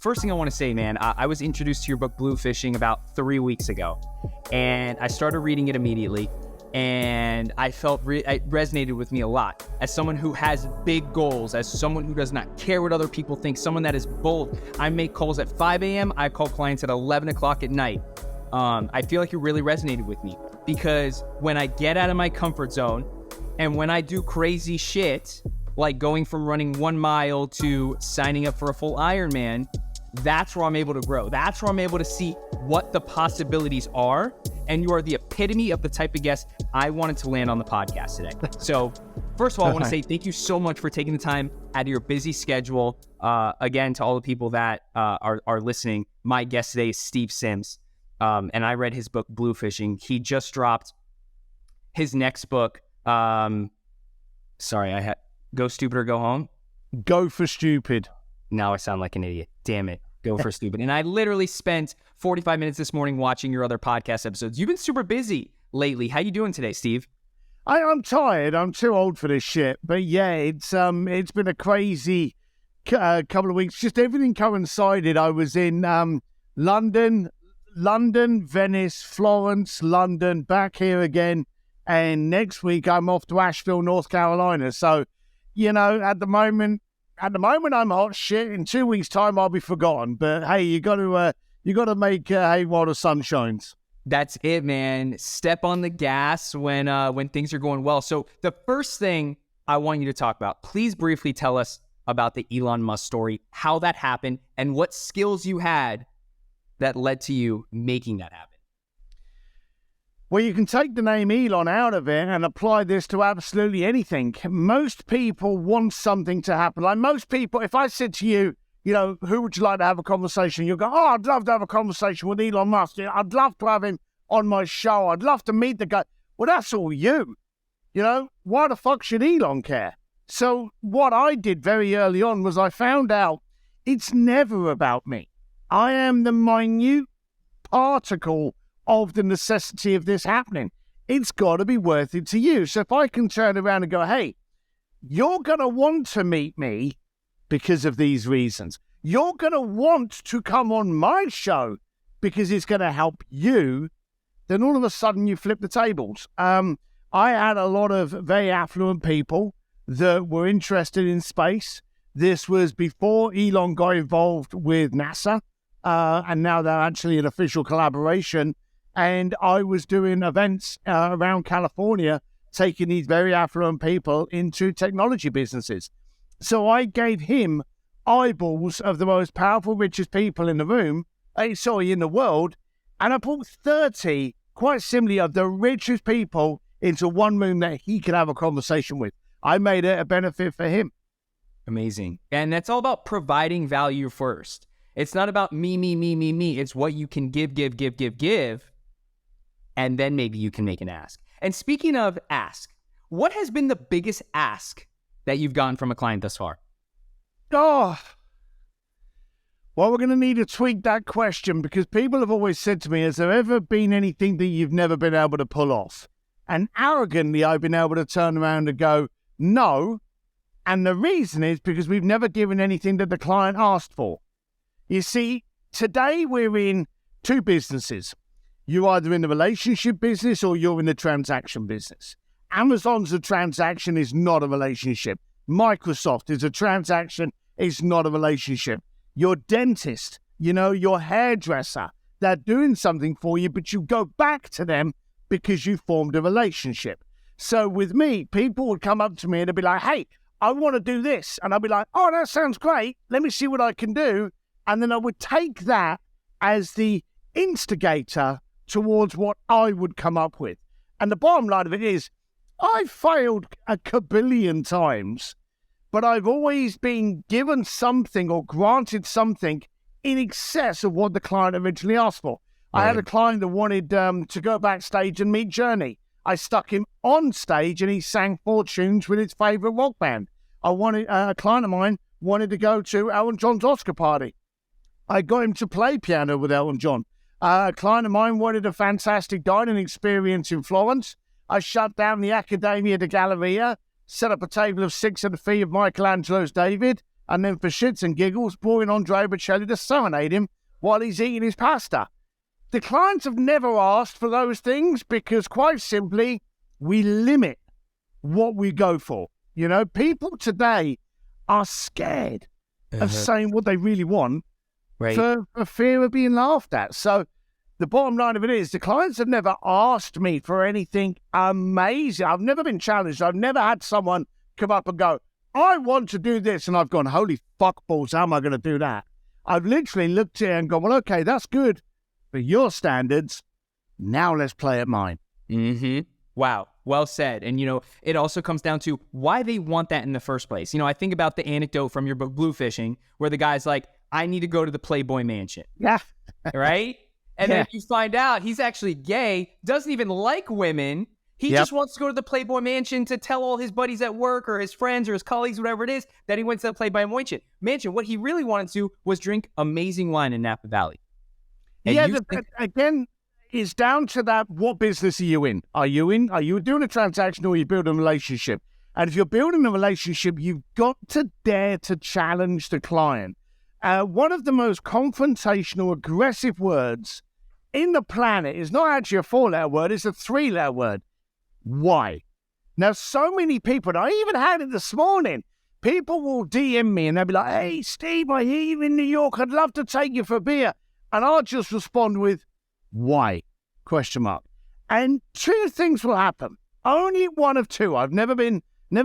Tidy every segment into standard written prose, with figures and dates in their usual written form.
first thing I want to say, man, I was introduced to your book, Bluefishing, about 3 weeks ago. And I started reading it immediately. And I felt it resonated with me a lot. As someone who has big goals, as someone who does not care what other people think, someone that is bold. I make calls at 5 a.m. I call clients at 11 o'clock at night. I feel like it really resonated with me because when I get out of my comfort zone and when I do crazy shit, like going from running 1 mile to signing up for a full Ironman, that's where I'm able to grow. That's where I'm able to see what the possibilities are. And you are the epitome of the type of guest I wanted to land on the podcast today. So first of all, I want to say thank you so much for taking the time out of your busy schedule. Again, to all the people that are listening, my guest today is Steve SIMS. And I read his book, Bluefishing. He just dropped his next book. Go Stupid or Go Home? Go for Stupid. Now I sound like an idiot. Damn it. Go for Stupid. And I literally spent 45 minutes this morning watching your other podcast episodes. You've been super busy lately. How you doing today, Steve? I'm tired. I'm too old for this shit. But yeah, it's been a crazy couple of weeks. Just everything coincided. I was in London, Venice, Florence, London, back here again. And next week I'm off to Asheville, North Carolina. So, at the moment I'm hot shit. In 2 weeks' time I'll be forgotten. But hey, you got to make hay while the sun shines. That's it, man. Step on the gas when things are going well. So the first thing I want you to talk about, please briefly tell us about the Elon Musk story, how that happened, and what skills you had that led to you making that happen. Well, you can take the name Elon out of it and apply this to absolutely anything. Most people want something to happen. Like most people, if I said to you, who would you like to have a conversation? You'll go, oh, I'd love to have a conversation with Elon Musk. I'd love to have him on my show. I'd love to meet the guy. Well, that's all you. Why the fuck should Elon care? So what I did very early on was I found out it's never about me. I am the minute particle of the necessity of this happening. It's got to be worth it to you. So if I can turn around and go, hey, you're going to want to meet me because of these reasons. You're going to want to come on my show because it's going to help you. Then all of a sudden you flip the tables. I had a lot of very affluent people that were interested in space. This was before Elon got involved with NASA. And now they're actually an official collaboration. And I was doing events around California, taking these very affluent people into technology businesses. So I gave him eyeballs of the most powerful, richest people in the in the world. And I put 30, quite simply, of the richest people into one room that he could have a conversation with. I made it a benefit for him. Amazing. And that's all about providing value first. It's not about me. It's what you can give. And then maybe you can make an ask. And speaking of ask, what has been the biggest ask that you've gotten from a client thus far? Well, we're going to need to tweak that question because people have always said to me, has there ever been anything that you've never been able to pull off? And arrogantly, I've been able to turn around and go, no. And the reason is because we've never given anything that the client asked for. You see, today we're in two businesses. You're either in the relationship business or you're in the transaction business. Amazon's a transaction, is not a relationship. Microsoft is a transaction, is not a relationship. Your dentist, your hairdresser, they're doing something for you, but you go back to them because you formed a relationship. So with me, people would come up to me and they'd be like, hey, I want to do this. And I'd be like, oh, that sounds great. Let me see what I can do. And then I would take that as the instigator towards what I would come up with. And the bottom line of it is, I've failed a kabillion times, but I've always been given something or granted something in excess of what the client originally asked for. Right. I had a client that wanted to go backstage and meet Journey. I stuck him on stage and he sang 4 tunes with his favourite rock band. A client of mine wanted to go to Elton John's Oscar party. I got him to play piano with Elton John. A client of mine wanted a fantastic dining experience in Florence. I shut down the Accademia de Galleria, set up a table of 6 at the feet of Michelangelo's David, and then for shits and giggles, brought in Andrea Bocelli to serenade him while he's eating his pasta. The clients have never asked for those things because, quite simply, we limit what we go for. You know, people today are scared of saying what they really want for fear of being laughed at. So the bottom line of it is the clients have never asked me for anything amazing. I've never been challenged. I've never had someone come up and go, I want to do this. And I've gone, holy fuck balls, how am I going to do that? I've literally looked at it and gone, well, okay, that's good for your standards. Now let's play at mine. Wow. Well said. And, you know, it also comes down to why they want that in the first place. You know, I think about the anecdote from your book, Bluefishing, where the guy's like, I need to go to the Playboy Mansion. Yeah. Right? And then you find out he's actually gay, doesn't even like women. He just wants to go to the Playboy Mansion to tell all his buddies at work or his friends or his colleagues, whatever it is, that he went to the Playboy Mansion. What he really wanted to do was drink amazing wine in Napa Valley. And again, it's down to that, what business are you in? Are you doing a transaction or are you building a relationship? And if you're building a relationship, you've got to dare to challenge the client. One of the most confrontational, aggressive words in the planet is not actually a 4-letter word, it's a 3-letter word. Why? Now, so many people, and I even had it this morning, people will DM me and they'll be like, hey, Steve, I hear you in New York. I'd love to take you for a beer. And I'll just respond with, why? Question mark. And two things will happen. Only one of two. I've never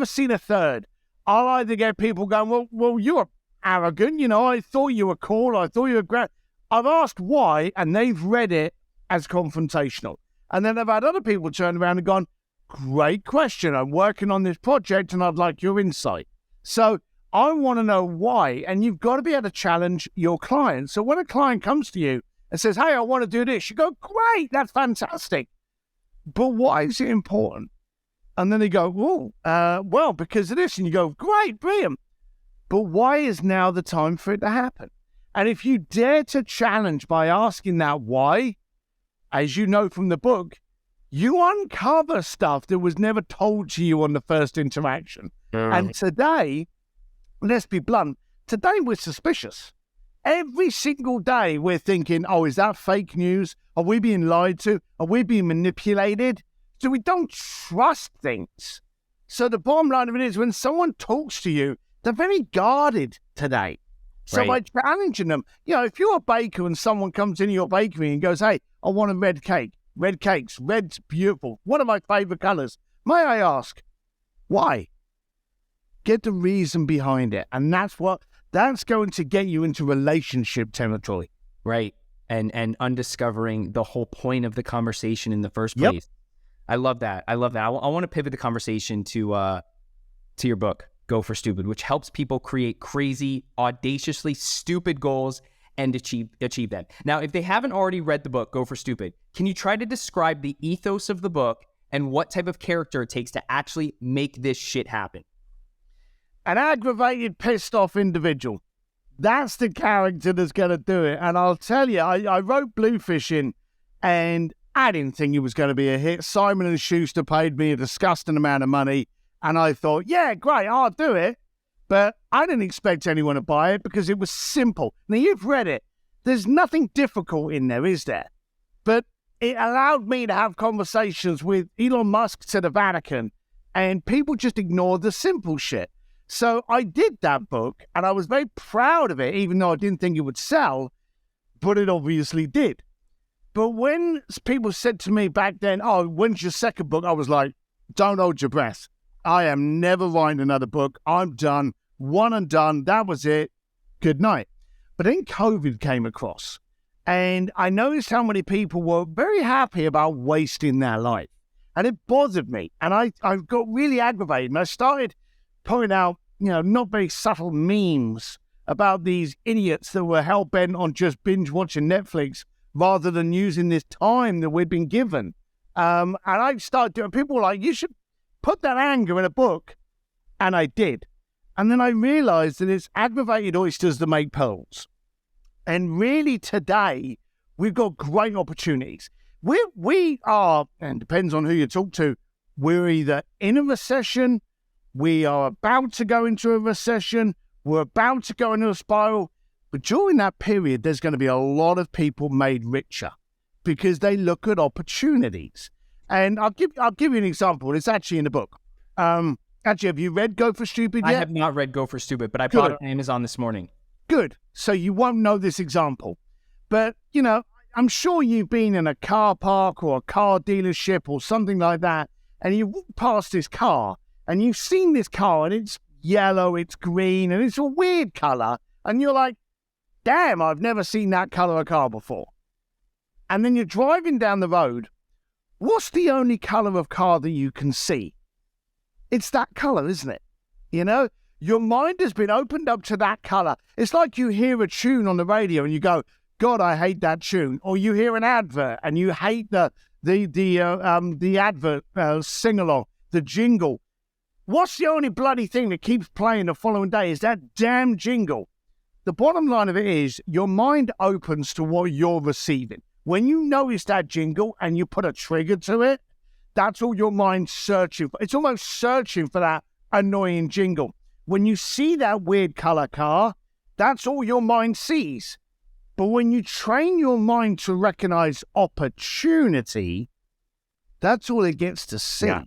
seen a third. I'll either get people going, well, you're arrogant. You know, I thought you were cool. I thought you were great. I've asked why, and they've read it as confrontational. And then I've had other people turn around and gone, great question. I'm working on this project and I'd like your insight. So I want to know why. And you've got to be able to challenge your client. So when a client comes to you and says, hey, I want to do this, you go, great, that's fantastic. But why is it important? And then they go, well, because of this. And you go, great, brilliant. But why is now the time for it to happen? And if you dare to challenge by asking that why, as you know from the book, you uncover stuff that was never told to you on the first interaction. And today, let's be blunt, today we're suspicious. Every single day we're thinking, oh, is that fake news? Are we being lied to? Are we being manipulated? So we don't trust things. So the bottom line of it is when someone talks to you, they're very guarded today. So by challenging them, you know, if you're a baker and someone comes into your bakery and goes, hey, I want a red cake. Red cakes. Red's beautiful. One of my favorite colors. May I ask, why? Get the reason behind it. And that's going to get you into relationship territory. Right. And undiscovering the whole point of the conversation in the first place. Yep. I love that. I want to pivot the conversation to your book, Go for Stupid, which helps people create crazy, audaciously stupid goals and achieve them. Now, if they haven't already read the book, Go for Stupid, can you try to describe the ethos of the book and what type of character it takes to actually make this shit happen? An aggravated, pissed off individual. That's the character that's going to do it. And I'll tell you, I wrote Bluefishing and I didn't think it was going to be a hit. Simon & Schuster paid me a disgusting amount of money. And I thought, yeah, great, I'll do it. But I didn't expect anyone to buy it because it was simple. Now, you've read it. There's nothing difficult in there, is there? But it allowed me to have conversations with Elon Musk to the Vatican, and people just ignored the simple shit. So I did that book, and I was very proud of it, even though I didn't think it would sell, but it obviously did. But when people said to me back then, oh, when's your second book? I was like, don't hold your breath. I am never writing another book. I'm done. One and done. That was it. Good night. But then COVID came across, and I noticed how many people were very happy about wasting their life. And it bothered me. And I got really aggravated. And I started putting out, not very subtle memes about these idiots that were hell-bent on just binge-watching Netflix rather than using this time that we'd been given. And I started doing, people were like, you should put that anger in a book. And I did. And then I realized that it's aggravated oysters that make pearls. And really today, we've got great opportunities. We are, and depends on who you talk to, we're either in a recession, we are about to go into a recession, We're about to go into a spiral. But during that period, there's going to be a lot of people made richer because they look at opportunities. And I'll give you an example. It's actually in the book. Actually, have you read Go for Stupid yet? I have not read Go for Stupid, but I bought it on Amazon this morning. Good. So you won't know this example. But, you know, I'm sure you've been in a car park or a car dealership or something like that, and you walk past this car, and you've seen this car, and it's yellow, it's green, and it's a weird color, and you're like, damn, I've never seen that color of car before. And then you're driving down the road. What's the only color of car that you can see? It's that color, isn't it? You know, your mind has been opened up to that color. It's like you hear a tune on the radio and you go, God, I hate that tune. Or you hear an advert and you hate the advert sing-along, the jingle. What's the only bloody thing that keeps playing the following day is that damn jingle. The bottom line of it is your mind opens to what you're receiving. When you notice that jingle and you put a trigger to it, that's all your mind's searching for. It's almost searching for that annoying jingle. When you see that weird color car, that's all your mind sees. But when you train your mind to recognize opportunity, that's all it gets to see. Yeah.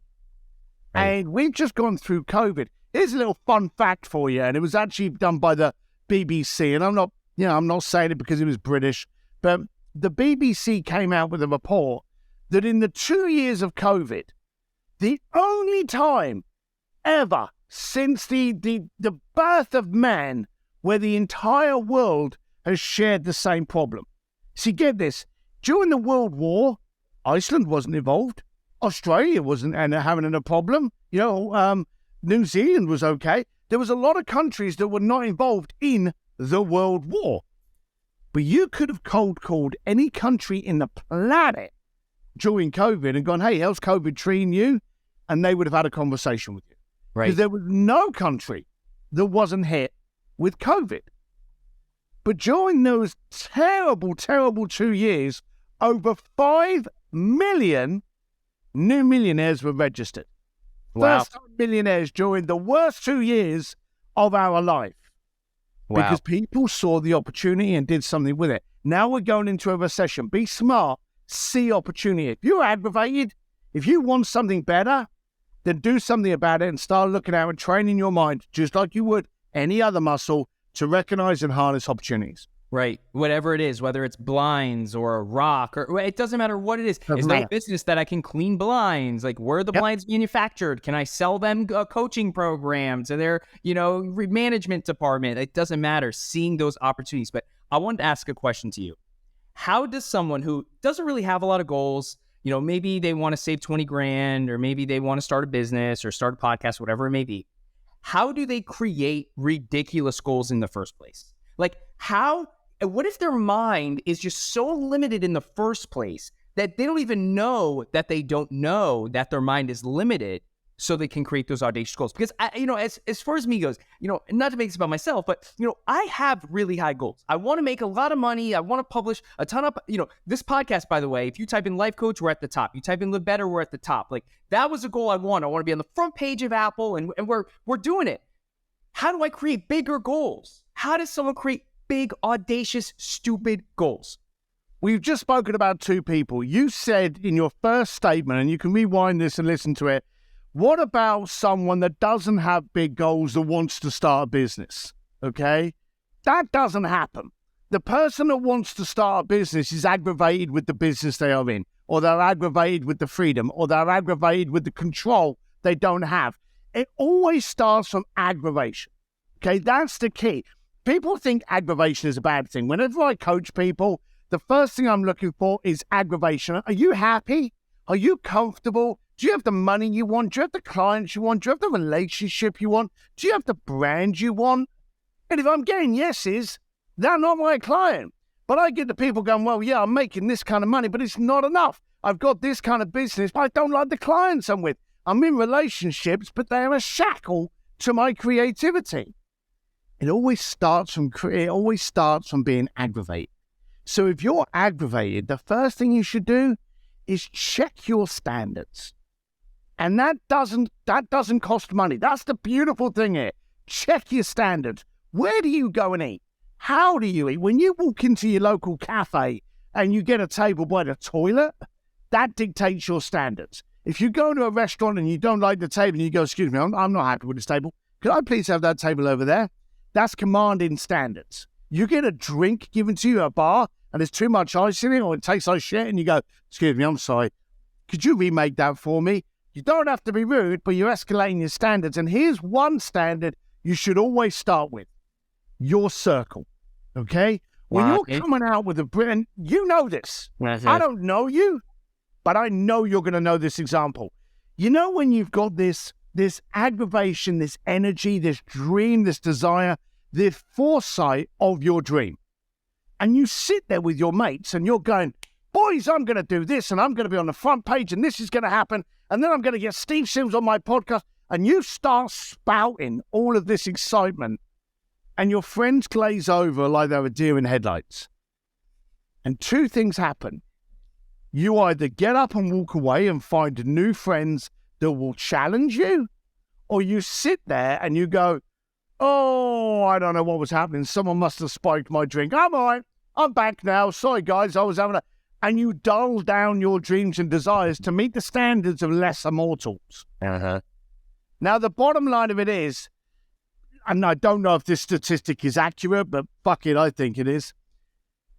Right. And we've just gone through COVID. Here's a little fun fact for you, and it was actually done by the BBC. And I'm not saying it because it was British, but the BBC came out with a report that in the 2 years of COVID, the only time ever since the birth of man where the entire world has shared the same problem. See, get this. During the World War, Iceland wasn't involved. Australia wasn't having a problem. You know, New Zealand was okay. There was a lot of countries that were not involved in the World War. But you could have cold called any country in the planet during COVID and gone, hey, how's COVID treating you? And they would have had a conversation with you. Right. Because there was no country that wasn't hit with COVID. But during those terrible, terrible 2 years, over 5 million new millionaires were registered. Wow. First-time millionaires during the worst 2 years of our life. Wow. Because people saw the opportunity and did something with it. Now we're going into a recession. Be smart. See opportunity. If you're aggravated, if you want something better, then do something about it and start looking out and training your mind just like you would any other muscle to recognize and harness opportunities. Right. Whatever it is, whether it's blinds or a rock, or it doesn't matter what it is. Is there a business that I can clean blinds? Like, where are the blinds manufactured? Can I sell them a coaching program to their, management department? It doesn't matter. Seeing those opportunities. But I wanted to ask a question to you. How does someone who doesn't really have a lot of goals, maybe they want to save 20 grand, or maybe they want to start a business or start a podcast, whatever it may be. How do they create ridiculous goals in the first place? Like, what if their mind is just so limited in the first place that they don't even know that they don't know that their mind is limited, so they can create those audacious goals? Because as far as me goes, not to make this about myself, but I have really high goals. I want to make a lot of money. I want to publish a ton of, this podcast, by the way, if you type in life coach, we're at the top. You type in live better, we're at the top. Like, that was a goal I want. I want to be on the front page of Apple, and we're doing it. How do I create bigger goals? How does someone create big, audacious, stupid goals? We've just spoken about two people. You said in your first statement, and you can rewind this and listen to it, what about someone that doesn't have big goals that wants to start a business? Okay? That doesn't happen. The person that wants to start a business is aggravated with the business they are in, or they're aggravated with the freedom, or they're aggravated with the control they don't have. It always starts from aggravation. Okay? That's the key. People think aggravation is a bad thing. Whenever I coach people, the first thing I'm looking for is aggravation. Are you happy? Are you comfortable? Do you have the money you want? Do you have the clients you want? Do you have the relationship you want? Do you have the brand you want? And if I'm getting yeses, they're not my client. But I get the people going, well, yeah, I'm making this kind of money, but it's not enough. I've got this kind of business, but I don't like the clients I'm with. I'm in relationships, but they're a shackle to my creativity. It always starts from being aggravated. So if you're aggravated, the first thing you should do is check your standards. And that doesn't cost money. That's the beautiful thing here. Check your standards. Where do you go and eat? How do you eat? When you walk into your local cafe and you get a table by the toilet, that dictates your standards. If you go to a restaurant and you don't like the table and you go, excuse me, I'm not happy with this table. Could I please have that table over there? That's commanding standards. You get a drink given to you at a bar and there's too much ice in it or it tastes like shit and you go, excuse me, I'm sorry. Could you remake that for me? You don't have to be rude, but you're escalating your standards. And here's one standard you should always start with. Your circle. Okay? When you're coming out with a brand, you know this. I don't know you, but I know you're going to know this example. You know when you've got this aggravation, this energy, this dream, this desire, this foresight of your dream. And you sit there with your mates and you're going, boys, I'm going to do this and I'm going to be on the front page and this is going to happen. And then I'm going to get Steve Sims on my podcast. And you start spouting all of this excitement and your friends glaze over like they were deer in headlights. And two things happen. You either get up and walk away and find new friends that will challenge you, or you sit there and you go, oh, I don't know what was happening. Someone must have spiked my drink. I'm all right. I'm back now. Sorry, guys. I was having a... And you dull down your dreams and desires to meet the standards of lesser mortals. Now, the bottom line of it is, and I don't know if this statistic is accurate, but fuck it, I think it is.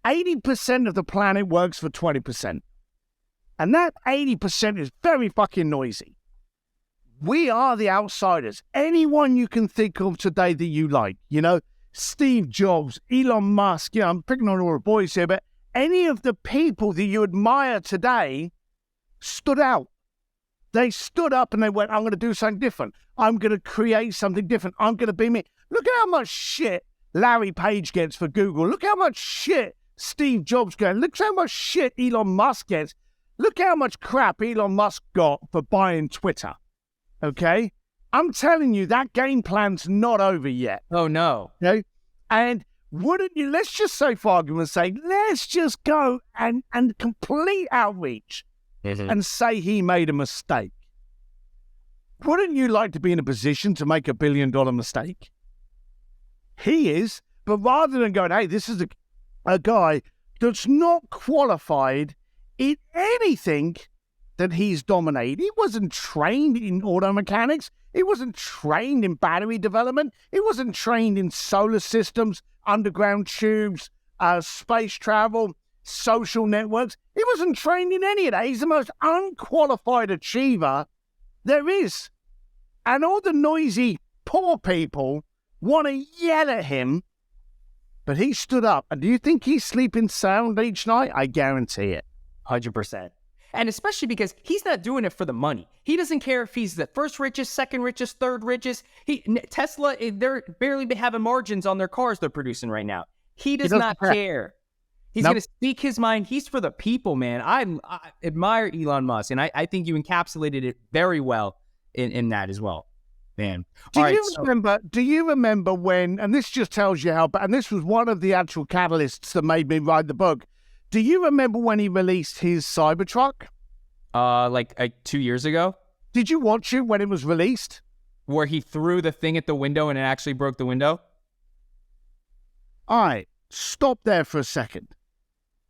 80% of the planet works for 20%. And that 80% is very fucking noisy. We are the outsiders. Anyone you can think of today that you like, you know, Steve Jobs, Elon Musk, you know, I'm picking on all the boys here, but any of the people that you admire today stood out. They stood up and they went, I'm going to do something different. I'm going to create something different. I'm going to be me. Look at how much shit Larry Page gets for Google. Look how much shit Steve Jobs gets. Look how much shit Elon Musk gets. Look how much crap Elon Musk got for buying Twitter. Okay? I'm telling you, that game plan's not over yet. Oh, no. Okay? And wouldn't you, let's just say, for argument's sake, let's just go and complete outreach and say he made a mistake. Wouldn't you like to be in a position to make $1 billion mistake? He is, but rather than going, hey, this is a guy that's not qualified in anything that he's dominated. He wasn't trained in auto mechanics. He wasn't trained in battery development. He wasn't trained in solar systems, underground tubes, space travel, social networks. He wasn't trained in any of that. He's the most unqualified achiever there is. And all the noisy poor people want to yell at him, but he stood up. And do you think he's sleeping sound each night? I guarantee it. 100%. And especially because he's not doing it for the money. He doesn't care if he's the first richest, second richest, third richest. Tesla, they're barely having margins on their cars they're producing right now. He does not care. He's going to speak his mind. He's for the people, man. I admire Elon Musk, and I think you encapsulated it very well in that as well, man. Do you remember when, and this just tells you how, and this was one of the actual catalysts that made me write the book. Do you remember when he released his Cybertruck? Like 2 years ago. Did you watch it when it was released? Where he threw the thing at the window and it actually broke the window? All right, stop there for a second.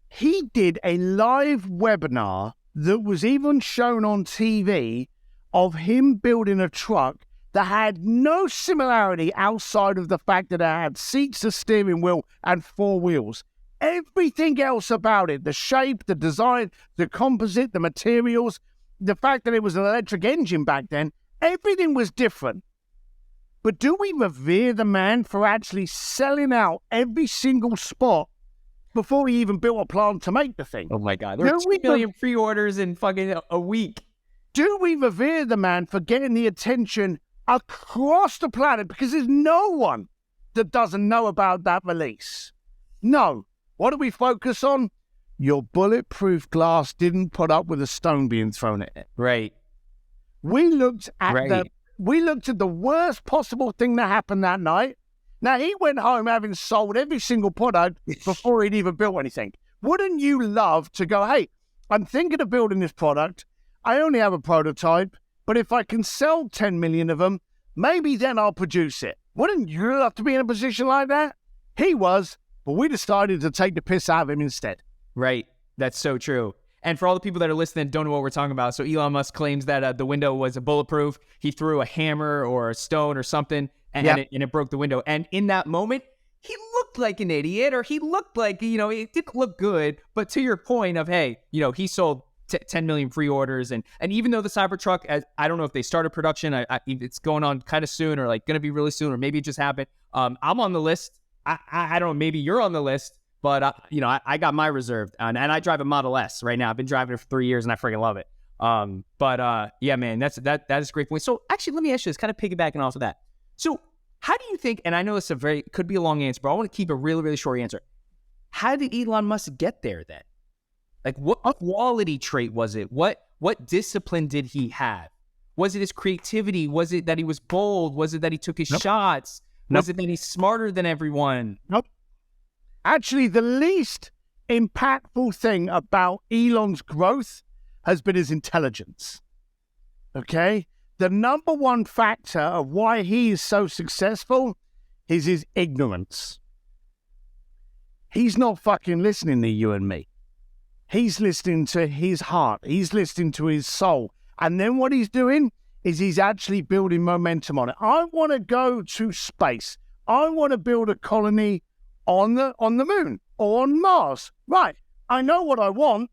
He did a live webinar that was even shown on TV of him building a truck that had no similarity outside of the fact that it had seats, a steering wheel, and 4 wheels. Everything else about it, the shape, the design, the composite, the materials, the fact that it was an electric engine back then, everything was different. But do we revere the man for actually selling out every single spot before he even built a plant to make the thing? Oh my God, there were 2 million pre-orders in fucking a week. Do we revere the man for getting the attention across the planet? Because there's no one that doesn't know about that release. No. What do we focus on? Your bulletproof glass didn't put up with a stone being thrown at it. Right. We looked at the worst possible thing that happened that night. Now, he went home having sold every single product before he'd even built anything. Wouldn't you love to go, hey, I'm thinking of building this product. I only have a prototype, but if I can sell 10 million of them, maybe then I'll produce it. Wouldn't you love to be in a position like that? He was, but we decided to take the piss out of him instead. Right. That's so true. And for all the people that are listening, don't know what we're talking about. So Elon Musk claims that the window was bulletproof. He threw a hammer or a stone or something, and it broke the window. And in that moment, he looked like an idiot, or he looked like, it didn't look good. But to your point of, hey, he sold 10 million pre-orders. And even though the Cybertruck, I don't know if they started production, it's going on kind of soon, or like going to be really soon, or maybe it just happened. I'm on the list. I don't know, maybe you're on the list. But, I got my reserved, and I drive a Model S right now. I've been driving it for 3 years, and I freaking love it. Yeah, man, that is a great point. So actually, let me ask you this, kind of piggybacking off of that. So how do you think, and I know it's could be a long answer, but I want to keep a really, really short answer. How did Elon Musk get there then? Like, what quality trait was it? What discipline did he have? Was it his creativity? Was it that he was bold? Was it that he took his shots? Was it that he's smarter than everyone? Nope. Actually, the least impactful thing about Elon's growth has been his intelligence. Okay? The number one factor of why he is so successful is his ignorance. He's not fucking listening to you and me. He's listening to his heart. He's listening to his soul. And then what he's doing is he's actually building momentum on it. I want to go to space. I want to build a colony on the moon or on Mars. Right. I know what I want.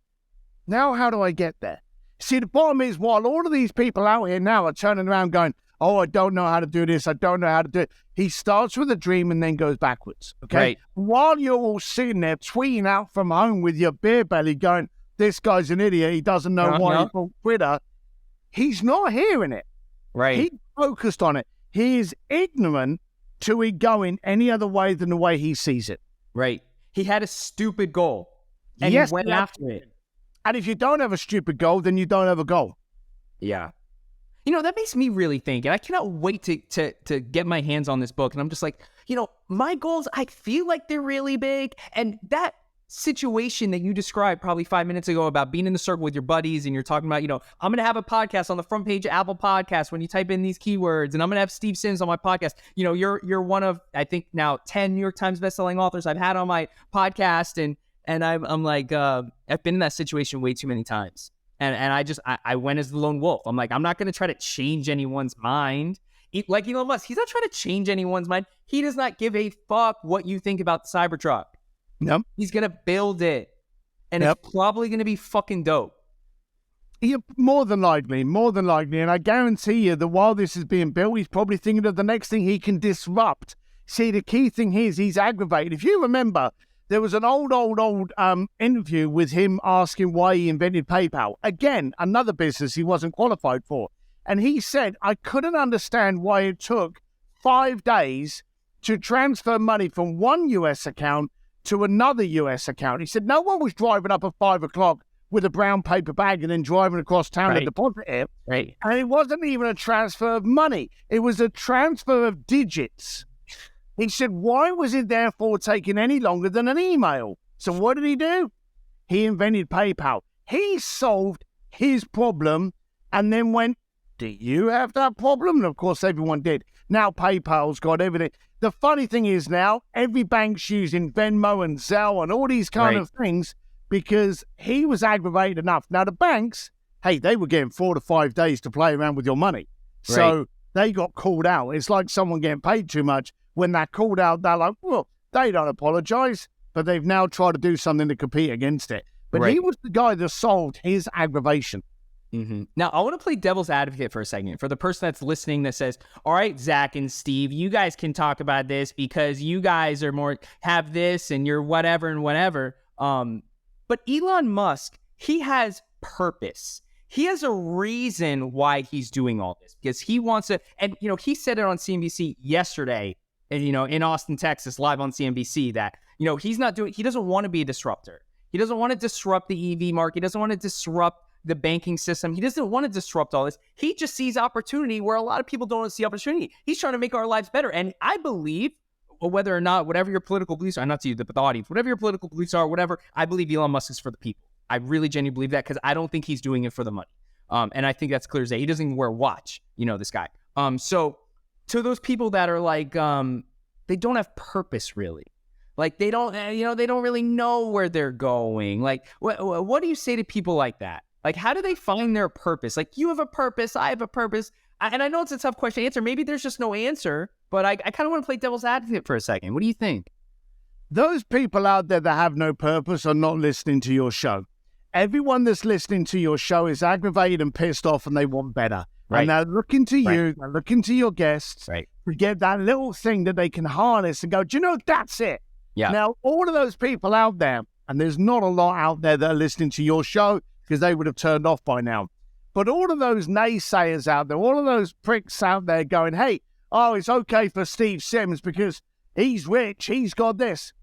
Now, how do I get there? See, the bottom is, while all of these people out here now are turning around going, oh, I don't know how to do this. I don't know how to do it. He starts with a dream and then goes backwards. Okay. Right. While you're all sitting there tweeting out from home with your beer belly going, this guy's an idiot. He doesn't know why he's a quitter. He's not hearing it. Right. He's focused on it. He is ignorant to it going any other way than the way he sees it. Right. He had a stupid goal, and he went after it. And if you don't have a stupid goal, then you don't have a goal. Yeah. That makes me really think, and I cannot wait to get my hands on this book. And I'm just like, my goals, I feel like they're really big. And that situation that you described probably 5 minutes ago about being in the circle with your buddies, and you're talking about, I'm going to have a podcast on the front page of Apple Podcasts when you type in these keywords, and I'm going to have Steve SIMS on my podcast. You're one of, I think now 10 New York Times bestselling authors I've had on my podcast. And I'm like, I've been in that situation way too many times. And I went as the lone wolf. I'm like, I'm not going to try to change anyone's mind. Like Elon Musk, he's not trying to change anyone's mind. He does not give a fuck what you think about the Cybertruck. Nope. He's going to build it. And it's probably going to be fucking dope. Yeah, more than likely. And I guarantee you that while this is being built, he's probably thinking of the next thing he can disrupt. See, the key thing is he's aggravated. If you remember, there was an old interview with him asking why he invented PayPal. Again, another business he wasn't qualified for. And he said, I couldn't understand why it took 5 days to transfer money from one US account to another US account. He said, no one was driving up at 5 o'clock with a brown paper bag and then driving across town to deposit it. Right. And it wasn't even a transfer of money. It was a transfer of digits. He said, why was it therefore taking any longer than an email? So what did he do? He invented PayPal. He solved his problem and then went, do you have that problem? And of course, everyone did. Now PayPal's got everything. The funny thing is now, every bank's using Venmo and Zelle and all these kind of things because he was aggravated enough. Now the banks, hey, they were getting 4 to 5 days to play around with your money. So they got called out. It's like someone getting paid too much. When they're called out, they're like, well, they don't apologize, but they've now tried to do something to compete against it. But he was the guy that solved his aggravation. Mm-hmm. Now, I want to play devil's advocate for a second. For the person that's listening that says, all right, Zach and Steve, you guys can talk about this because you guys are more, have this and you're whatever and whatever. But Elon Musk, he has purpose. He has a reason why he's doing all this because he wants to, and, he said it on CNBC yesterday, and, in Austin, Texas, live on CNBC that, he doesn't want to be a disruptor. He doesn't want to disrupt the EV market. He doesn't want to disrupt the banking system. He doesn't want to disrupt all this. He just sees opportunity where a lot of people don't see opportunity. He's trying to make our lives better. And I believe, whether or not, whatever your political beliefs are, not to you, but the audience, whatever your political beliefs are, whatever, I believe Elon Musk is for the people. I really genuinely believe that because I don't think he's doing it for the money. And I think that's clear as day. He doesn't even wear a watch, this guy. So to those people that are like, they don't have purpose really. Like they don't, they don't really know where they're going. Like, what do you say to people like that? Like, how do they find their purpose? Like, you have a purpose, I have a purpose. And I know it's a tough question to answer. Maybe there's just no answer, but I kind of want to play devil's advocate for a second. What do you think? Those people out there that have no purpose are not listening to your show. Everyone that's listening to your show is aggravated and pissed off and they want better. Right. And they're looking to you, they're looking to your guests to get that little thing that they can harness and go, do you know, that's it. Yeah. Now, all of those people out there, and there's not a lot out there that are listening to your show because they would have turned off by now. But all of those naysayers out there, all of those pricks out there going, hey, it's okay for Steve Sims because he's rich, he's got this.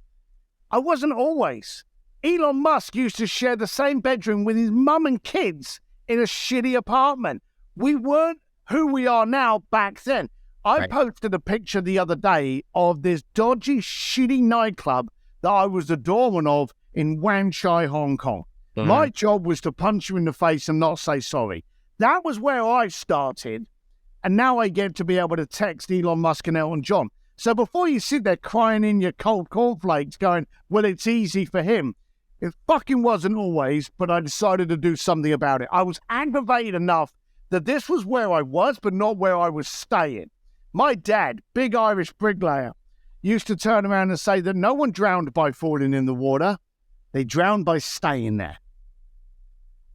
I wasn't always. Elon Musk used to share the same bedroom with his mum and kids in a shitty apartment. We weren't who we are now back then. I posted a picture the other day of this dodgy, shitty nightclub that I was the doorman of in Wan Chai, Hong Kong. Mm-hmm. My job was to punch you in the face and not say sorry. That was where I started. And now I get to be able to text Elon Musk and Elton John. So before you sit there crying in your cold cornflakes going, well, it's easy for him. It fucking wasn't always, but I decided to do something about it. I was aggravated enough that this was where I was, but not where I was staying. My dad, big Irish bricklayer, used to turn around and say that no one drowned by falling in the water. They drowned by staying there.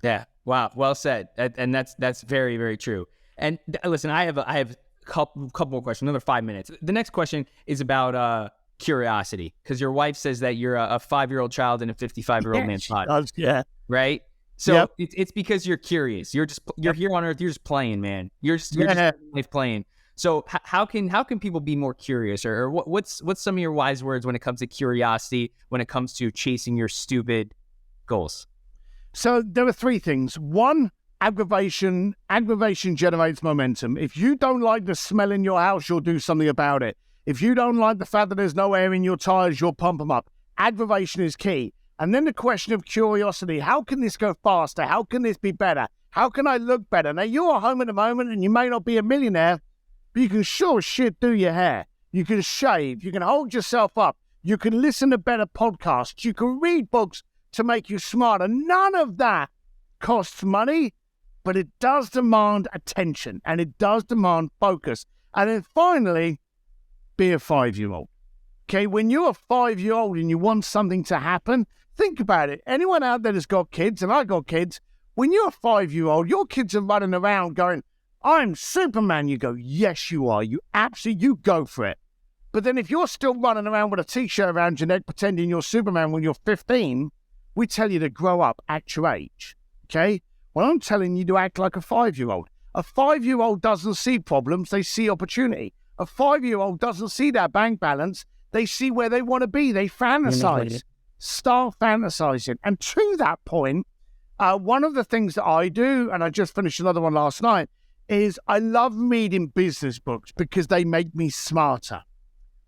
Yeah. Wow. Well said. And that's very, very true. And listen, I have a couple more questions, another 5 minutes. The next question is about curiosity, because your wife says that you're a 5-year-old child in a 55-year-old man's body. Yeah. Right? So it's because you're curious. You're here on Earth. You're just playing, man. You're just life playing. So how can people be more curious, or what's some of your wise words when it comes to curiosity, when it comes to chasing your stupid goals? So there are 3 things. 1, aggravation. Aggravation generates momentum. If you don't like the smell in your house, you'll do something about it. If you don't like the fact that there's no air in your tires, you'll pump them up. Aggravation is key. And then the question of curiosity, how can this go faster? How can this be better? How can I look better? Now, you're at home at the moment and you may not be a millionaire, but you can sure as shit do your hair. You can shave. You can hold yourself up. You can listen to better podcasts. You can read books to make you smarter. None of that costs money, but it does demand attention and it does demand focus. And then finally, be a 5-year-old. Okay, when you're a 5-year-old and you want something to happen, think about it. Anyone out there that's got kids, and I got kids, when you're a 5-year-old, your kids are running around going, I'm Superman. You go, yes, you are. You go for it. But then if you're still running around with a t-shirt around your neck pretending you're Superman when you're 15, we tell you to grow up, act your age. Okay? Well, I'm telling you to act like a 5-year-old. A 5-year-old doesn't see problems, they see opportunity. A 5-year-old doesn't see their bank balance, they see where they want to be. They fantasize. Start fantasizing. And to that point, one of the things that I do, and I just finished another one last night, is I love reading business books because they make me smarter.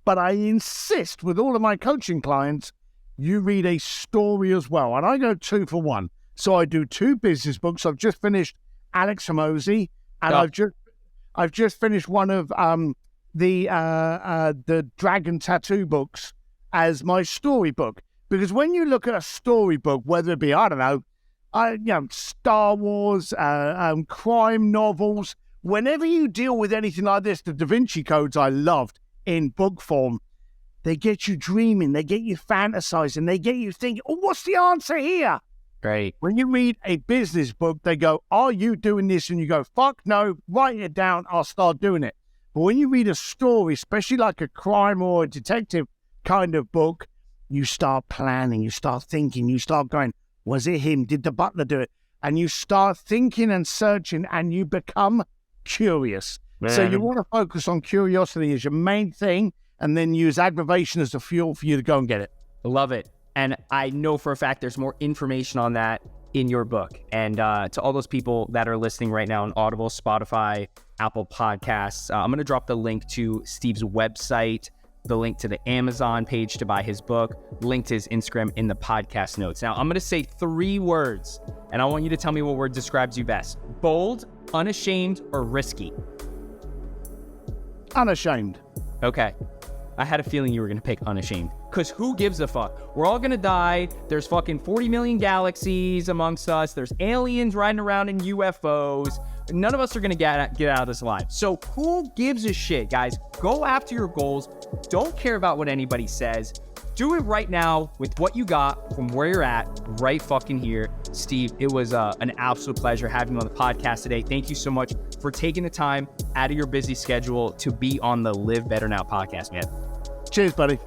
But I insist with all of my coaching clients, you read a story as well. And I go 2 for 1. So I do 2 business books. I've just finished Alex Hormozi, and I've just finished one of the Dragon Tattoo books as my storybook. Because when you look at a storybook, whether it be, I don't know, Star Wars, crime novels, whenever you deal with anything like this, the Da Vinci Codes I loved in book form, they get you dreaming, they get you fantasizing, they get you thinking, oh, what's the answer here? Right. When you read a business book, they go, are you doing this? And you go, fuck no, write it down, I'll start doing it. But when you read a story, especially like a crime or a detective kind of book, you start planning, you start thinking, you start going, was it him? Did the butler do it? And you start thinking and searching and you become curious. Man. So you want to focus on curiosity as your main thing and then use aggravation as the fuel for you to go and get it. Love it. And I know for a fact there's more information on that in your book. And to all those people that are listening right now on Audible, Spotify, Apple Podcasts, I'm going to drop the link to Steve's website, the link to the Amazon page to buy his book, link to his Instagram in the podcast notes. Now, I'm going to say 3 words, and I want you to tell me what word describes you best. Bold, unashamed, or risky? Unashamed. Okay. I had a feeling you were going to pick unashamed. Because who gives a fuck? We're all going to die. There's fucking 40 million galaxies amongst us. There's aliens riding around in UFOs. None of us are going to get out of this alive. So who gives a shit, guys? Go after your goals. Don't care about what anybody says. Do it right now with what you got from where you're at right fucking here. Steve, it was an absolute pleasure having you on the podcast today. Thank you so much for taking the time out of your busy schedule to be on the Live Better Now podcast, man. Cheers, buddy.